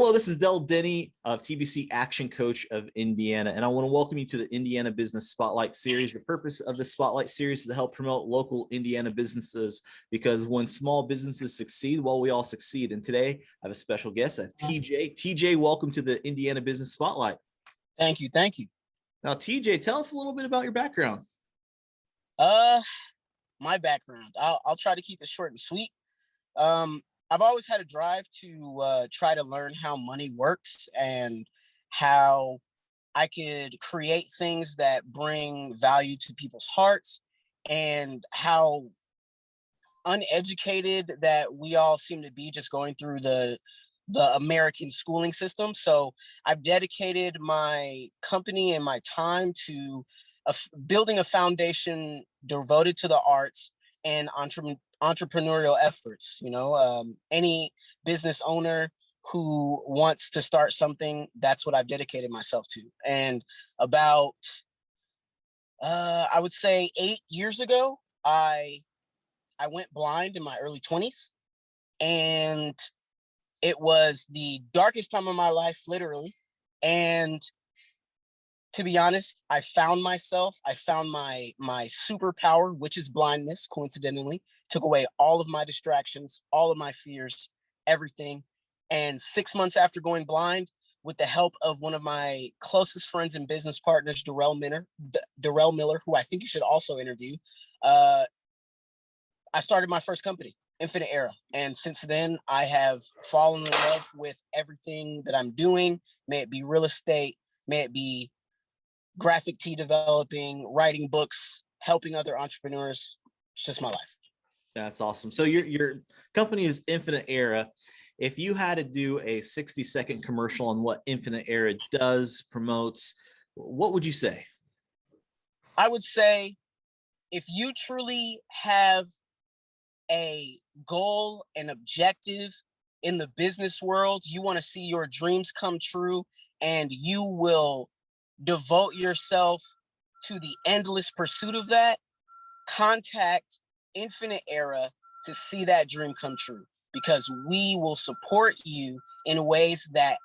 Hello, this is Del Denny of TBC Action Coach of Indiana, and I want to welcome you to the Indiana Business Spotlight Series. The purpose of the Spotlight Series is to help promote local Indiana businesses, because when small businesses succeed, well, we all succeed. And today I have a special guest. I have TJ. TJ, welcome to the Indiana Business Spotlight. Thank you. Thank you. Now, TJ, tell us a little bit about your background. My background. I'll try to keep it short and sweet. I've always had a drive to try to learn how money works and how I could create things that bring value to people's hearts, and how uneducated that we all seem to be just going through the American schooling system. So I've dedicated my company and my time to building a foundation devoted to the arts and entrepreneurial efforts. Any business owner who wants to start something, that's what I've dedicated myself to. And about I would say 8 years ago, I went blind in my early 20s, and it was the darkest time of my life, literally. And to be honest, I found myself. I found my superpower, which is blindness. Coincidentally, took away all of my distractions, all of my fears, everything. And 6 months after going blind, with the help of one of my closest friends and business partners, Darrell Miller, who I think you should also interview, I started my first company, Infinite Era. And since then, I have fallen in love with everything that I'm doing, may it be real estate, may it be graphic tee developing, writing books, helping other entrepreneurs. It's just my life. That's awesome. So your company is Infinite Era. If you had to do a 60-second commercial on what Infinite Era does, promotes, what would you say? I would say, if you truly have a goal and objective in the business world, you want to see your dreams come true, and you will devote yourself to the endless pursuit of that, contact Infinite Era to see that dream come true, because we will support you in ways that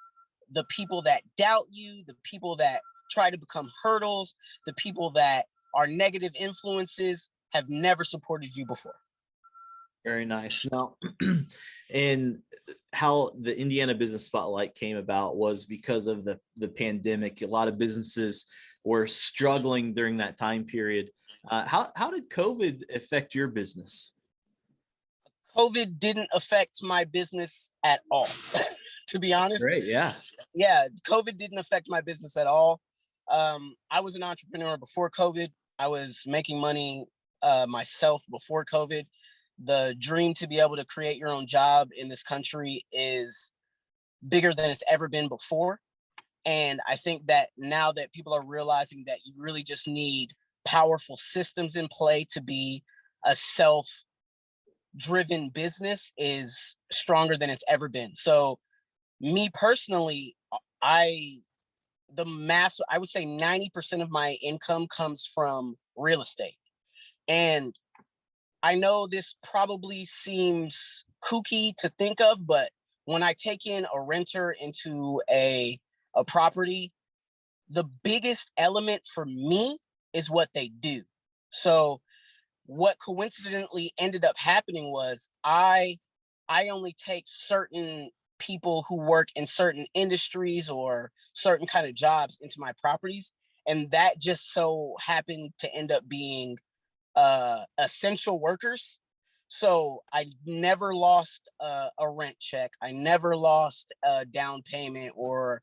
the people that doubt you, the people that try to become hurdles, the people that are negative influences have never supported you before. Very nice. Now, and how the Indiana Business Spotlight came about was because of the pandemic. A lot of businesses were struggling during that time period. How did COVID affect your business? COVID didn't affect my business at all, to be honest. Great, yeah. Yeah, COVID didn't affect my business at all. I was an entrepreneur before COVID. I was making money myself before COVID. The dream to be able to create your own job in this country is bigger than it's ever been before. And I think that now that people are realizing that you really just need powerful systems in play to be a self-driven business is stronger than it's ever been. So me personally, I would say 90% of my income comes from real estate. And I know this probably seems kooky to think of, but when I take in a renter into a property, the biggest element for me is what they do. So what coincidentally ended up happening was I only take certain people who work in certain industries or certain kind of jobs into my properties. And that just so happened to end up being essential workers. So I never lost a rent check. I never lost a down payment, or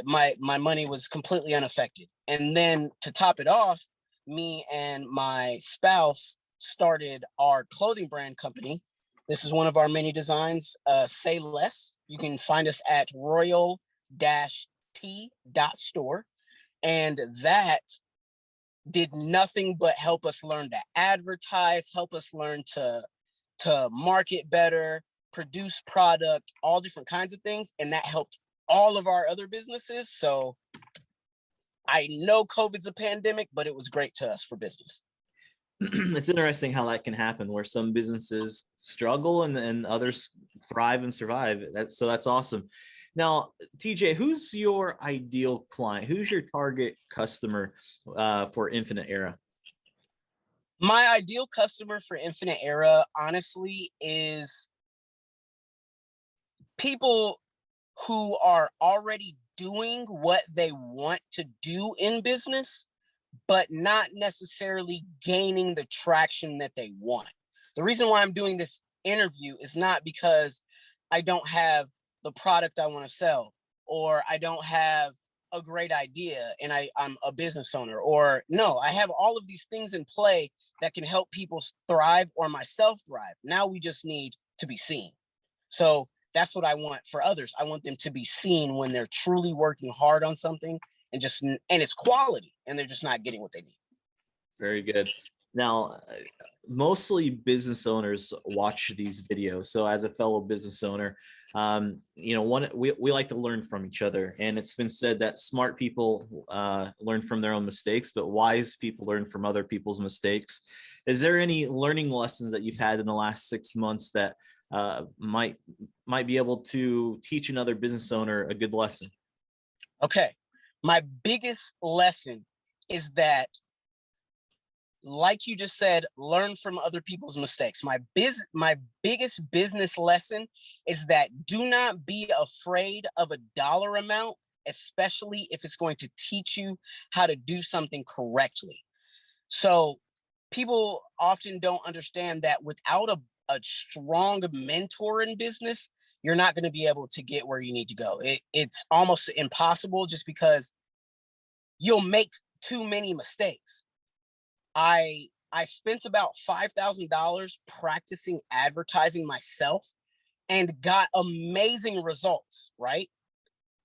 my money was completely unaffected. And then to top it off, me and my spouse started our clothing brand company. This is one of our many designs, Say Less. You can find us at royal-t.store. And that did nothing but help us learn to advertise, help us learn to market better, produce product, all different kinds of things. And that helped all of our other businesses. So I know COVID's a pandemic, but it was great to us for business. It's interesting how that can happen, where some businesses struggle and others thrive and survive. So that's awesome. Now, TJ, who's your ideal client? Who's your target customer for Infinite Era? My ideal customer for Infinite Era, honestly, is people who are already doing what they want to do in business, but not necessarily gaining the traction that they want. The reason why I'm doing this interview is not because I don't have the product I want to sell, or I don't have a great idea and I'm a business owner, or no, I have all of these things in play that can help people thrive or myself thrive. Now we just need to be seen. So that's what I want for others. I want them to be seen when they're truly working hard on something and it's quality and they're just not getting what they need. Very good. Now, mostly business owners watch these videos. So as a fellow business owner, we like to learn from each other. And it's been said that smart people learn from their own mistakes, but wise people learn from other people's mistakes. Is there any learning lessons that you've had in the last 6 months that might be able to teach another business owner a good lesson? Okay. My biggest lesson is that, like you just said, learn from other people's mistakes. My biggest business lesson is that do not be afraid of a dollar amount, especially if it's going to teach you how to do something correctly. So people often don't understand that without a strong mentor in business, you're not going to be able to get where you need to go. It's almost impossible just because you'll make too many mistakes. I spent about $5,000 practicing advertising myself and got amazing results, right?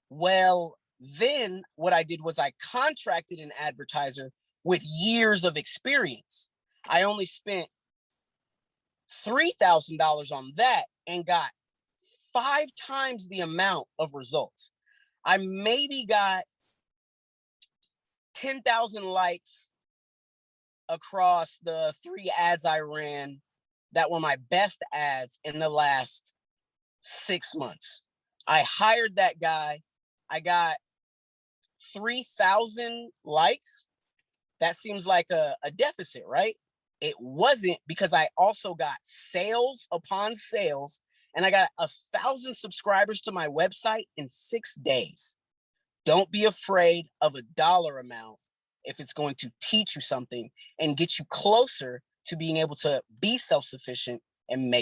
Well, then what I did was I contracted an advertiser with years of experience. I only spent $3,000 on that and got 5 times the amount of results. I maybe got 10,000 likes across the 3 ads I ran that were my best ads in the last 6 months. I hired that guy. I got 3,000 likes. That seems like a deficit, right? It wasn't, because I also got sales upon sales, and I got 1,000 subscribers to my website in 6 days. Don't be afraid of a dollar amount if it's going to teach you something and get you closer to being able to be self-sufficient and make